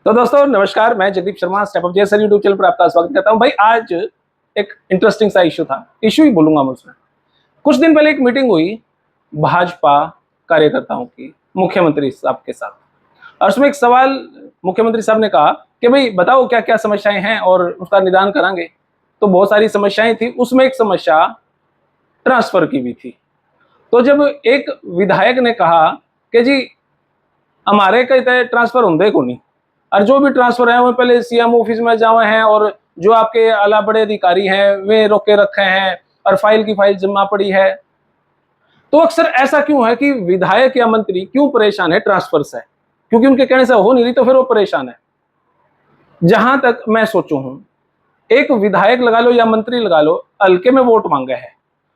तो दोस्तों नमस्कार, मैं Jagdeep Sharma step up JSL YouTube channel पर आपका स्वागत करता हूं। भाई आज एक इंटरेस्टिंग सा इशू था, इशू ही बोलूंगा मैं उसमें। कुछ दिन पहले एक मीटिंग हुई भाजपा कार्यकर्ताओं की मुख्यमंत्री साहब के साथ, और उसमें एक सवाल मुख्यमंत्री साहब ने कहा कि भाई बताओ क्या क्या समस्याएं हैं और उसका निदान करांगे। तो बहुत सारी समस्याएं थी, उसमें एक समस्या ट्रांसफर की भी थी। तो जब एक विधायक ने कहा कि जी हमारे कहते ट्रांसफर होंगे को नहीं, और जो भी ट्रांसफर है वो पहले सीएम ऑफिस में जावे हैं, और जो आपके आला बड़े अधिकारी हैं वे रोके रखे हैं और फाइल की फाइल जमा पड़ी है। तो अक्सर ऐसा क्यों है कि विधायक या मंत्री क्यों परेशान है ट्रांसफर से? क्योंकि उनके कहने से हो नहीं रही तो फिर वो परेशान है। जहां तक मैं सोचू हूं, एक विधायक लगा लो या मंत्री लगा लो, हल्के में वोट मांगे है,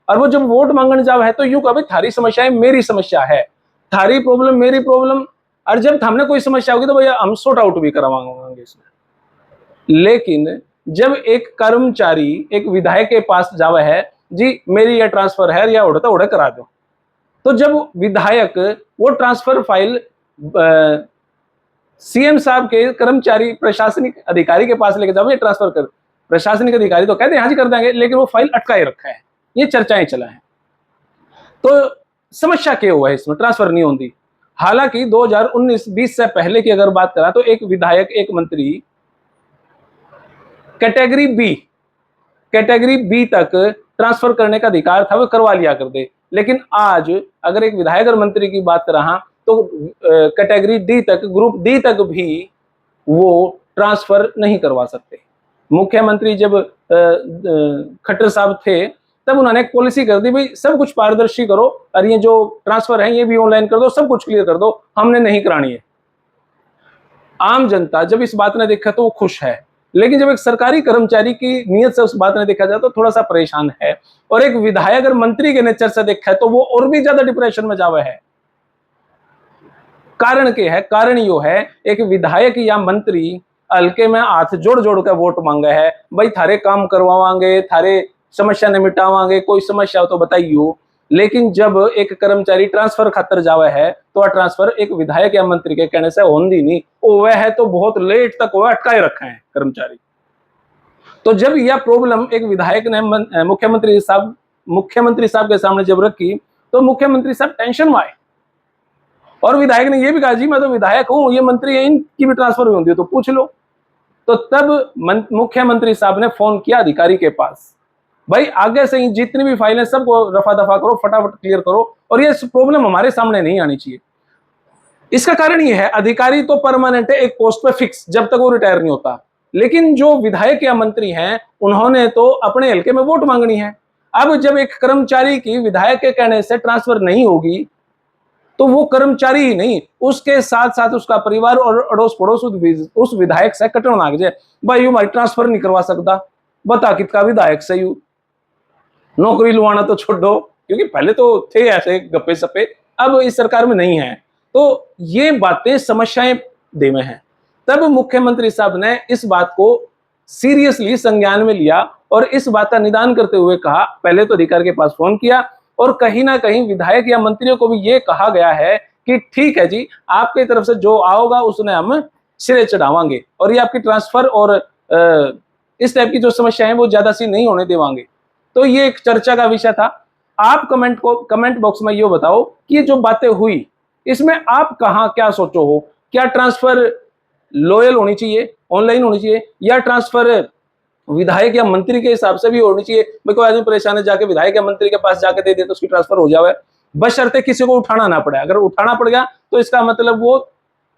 और वो जब वोट मांगने जावे है तो यूं कहे थारी समस्या है मेरी समस्या है, थारी प्रॉब्लम मेरी प्रॉब्लम, और जब हमने कोई समस्या होगी तो भैया हम सॉर्ट आउट भी करवाएंगे इसमें। लेकिन जब एक कर्मचारी एक विधायक के पास जावे है, जी मेरी यह ट्रांसफर है या उड़ता उड़े करा दो, तो जब विधायक वो ट्रांसफर फाइल सीएम साहब के कर्मचारी प्रशासनिक अधिकारी के पास लेके जाओ, ये ट्रांसफर कर, प्रशासनिक अधिकारी तो कहते हैं हाँ जी कर देंगे, लेकिन वो फाइल अटकाए रखा है, ये चर्चाएं चला है। तो समस्या क्या हुआ है इसमें, ट्रांसफर नहीं होती। हालांकि 2019-20 से पहले की अगर बात करा तो एक विधायक एक मंत्री कैटेगरी बी तक ट्रांसफर करने का अधिकार था, वो करवा लिया कर दे। लेकिन आज अगर एक विधायक और मंत्री की बात कर रहा तो कैटेगरी डी तक, ग्रुप डी तक भी वो ट्रांसफर नहीं करवा सकते। मुख्यमंत्री जब खट्टर साहब थे तब उन्होंने एक पॉलिसी कर दी, भाई सब कुछ पारदर्शी करो और ये जो ट्रांसफर है ये भी ऑनलाइन कर दो, सब कुछ क्लियर कर दो, हमने नहीं करानी है। आम जनता जब इस बात ने देखा तो वो खुश है, लेकिन जब एक सरकारी कर्मचारी की नीयत से उस बात ने देखा जाए तो थोड़ा सा परेशान है, और एक विधायक और मंत्री के नेचर से देखा है तो वो और भी ज्यादा डिप्रेशन में जावे है। कारण क्या है? कारण यो है, एक विधायक या मंत्री हल्के में हाथ जोड़ जोड़ कर वोट मांगे है, भाई थारे काम करवावांगे, थारे समस्या ने मिटावांगे, कोई समस्या हो तो बताइयो। लेकिन जब एक कर्मचारी ट्रांसफर खातर जावे है तो ट्रांसफर एक विधायक या मंत्री के कहने से होंदी नहीं, वह है तो बहुत लेट तक वह अटकाए रखे हैं कर्मचारी। तो जब यह प्रॉब्लम एक विधायक ने मुख्यमंत्री साहब के सामने जब रखी तो मुख्यमंत्री साहब टेंशन में आए, और विधायक ने यह भी कहा जी मैं तो विधायक हूं, ये मंत्री है, इनकी भी ट्रांसफर हुई है तो पूछ लो। तो तब मुख्यमंत्री साहब ने फोन किया अधिकारी के पास, भाई आगे से ही जितनी भी फाइलें सबको रफा दफा करो, फटाफट क्लियर करो, और ये प्रॉब्लम हमारे सामने नहीं आनी चाहिए। इसका कारण ये है, अधिकारी तो परमानेंट है, एक पोस्ट पे फिक्स जब तक वो रिटायर नहीं होता, लेकिन जो विधायक या मंत्री हैं उन्होंने तो अपने हल्के में वोट मांगनी है। अब जब एक कर्मचारी की विधायक के कहने से ट्रांसफर नहीं होगी तो वो कर्मचारी ही नहीं, उसके साथ साथ उसका परिवार और अड़ोस पड़ोस उस विधायक से कटन लाग जाए, भाई यू हमारी ट्रांसफर नहीं करवा सकता, बता कितना विधायक से यू नौकरी लुआना तो छोड़ो, क्योंकि पहले तो थे ऐसे गप्पे सप्पे, अब इस सरकार में नहीं है। तो ये बातें समस्याएं दे में हैं। तब मुख्यमंत्री साहब ने इस बात को सीरियसली संज्ञान में लिया और इस बात का निदान करते हुए कहा, पहले तो अधिकारी के पास फोन किया और कहीं ना कहीं विधायक या मंत्रियों को भी ये कहा गया है कि ठीक है जी, आपकी तरफ से जो आओगा उसने हम सिरे चढ़ावांगे, और ये आपकी ट्रांसफर और इस टाइप की जो समस्या है वो ज्यादा सी नहीं होने देवांगे। तो ये एक चर्चा का विषय था। आप कमेंट बॉक्स में ये बताओ कि ये जो बातें हुई इसमें आप कहां क्या सोचो हो, क्या ट्रांसफर लॉयल होनी चाहिए, ऑनलाइन होनी चाहिए, या ट्रांसफर विधायक या मंत्री के हिसाब से भी होनी चाहिए? मेरे को आदमी परेशान है, जाके विधायक या मंत्री के पास जाके दे दे तो उसकी ट्रांसफर हो जाए, बशर्ते किसी को उठाना ना पड़े। अगर उठाना पड़ गया तो इसका मतलब वो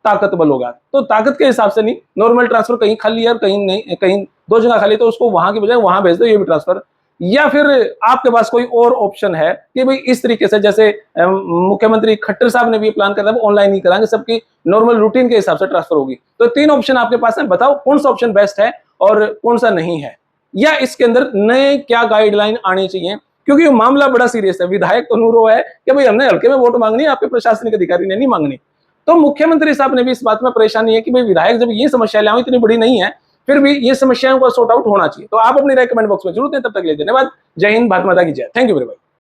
ताकतवर होगा, तो ताकत के हिसाब से नहीं, नॉर्मल ट्रांसफर कहीं खाली है कहीं नहीं, कहीं दो जगह खाली तो उसको वहां की बजाय वहां भेज दो, ये भी ट्रांसफर। या फिर आपके पास कोई और ऑप्शन है कि भाई इस तरीके से, जैसे मुख्यमंत्री खट्टर साहब ने भी प्लान करा था, ऑनलाइन ही कराएंगे, सबकी नॉर्मल रूटीन के हिसाब से ट्रांसफर होगी। तो 3 ऑप्शन आपके पास है, बताओ कौन सा ऑप्शन बेस्ट है और कौन सा नहीं है, या इसके अंदर नए क्या गाइडलाइन आनी चाहिए, क्योंकि मामला बड़ा सीरियस है। विधायक तो नूरो है कि भाई हमने हल्के में वोट मांगनी है, आपके प्रशासनिक अधिकारी ने नहीं मांगनी। तो मुख्यमंत्री साहब ने भी इस बात में परेशानी है कि भाई विधायक जब ये समस्या लाओ, इतनी बड़ी नहीं है, फिर भी ये समस्याओं का सॉर्ट आउट होना चाहिए। तो आप अपनी राय कमेंट बॉक्स में जरूर दें। तब तक के लिए धन्यवाद। जय हिंद, भारत माता की जय। Thank you very much.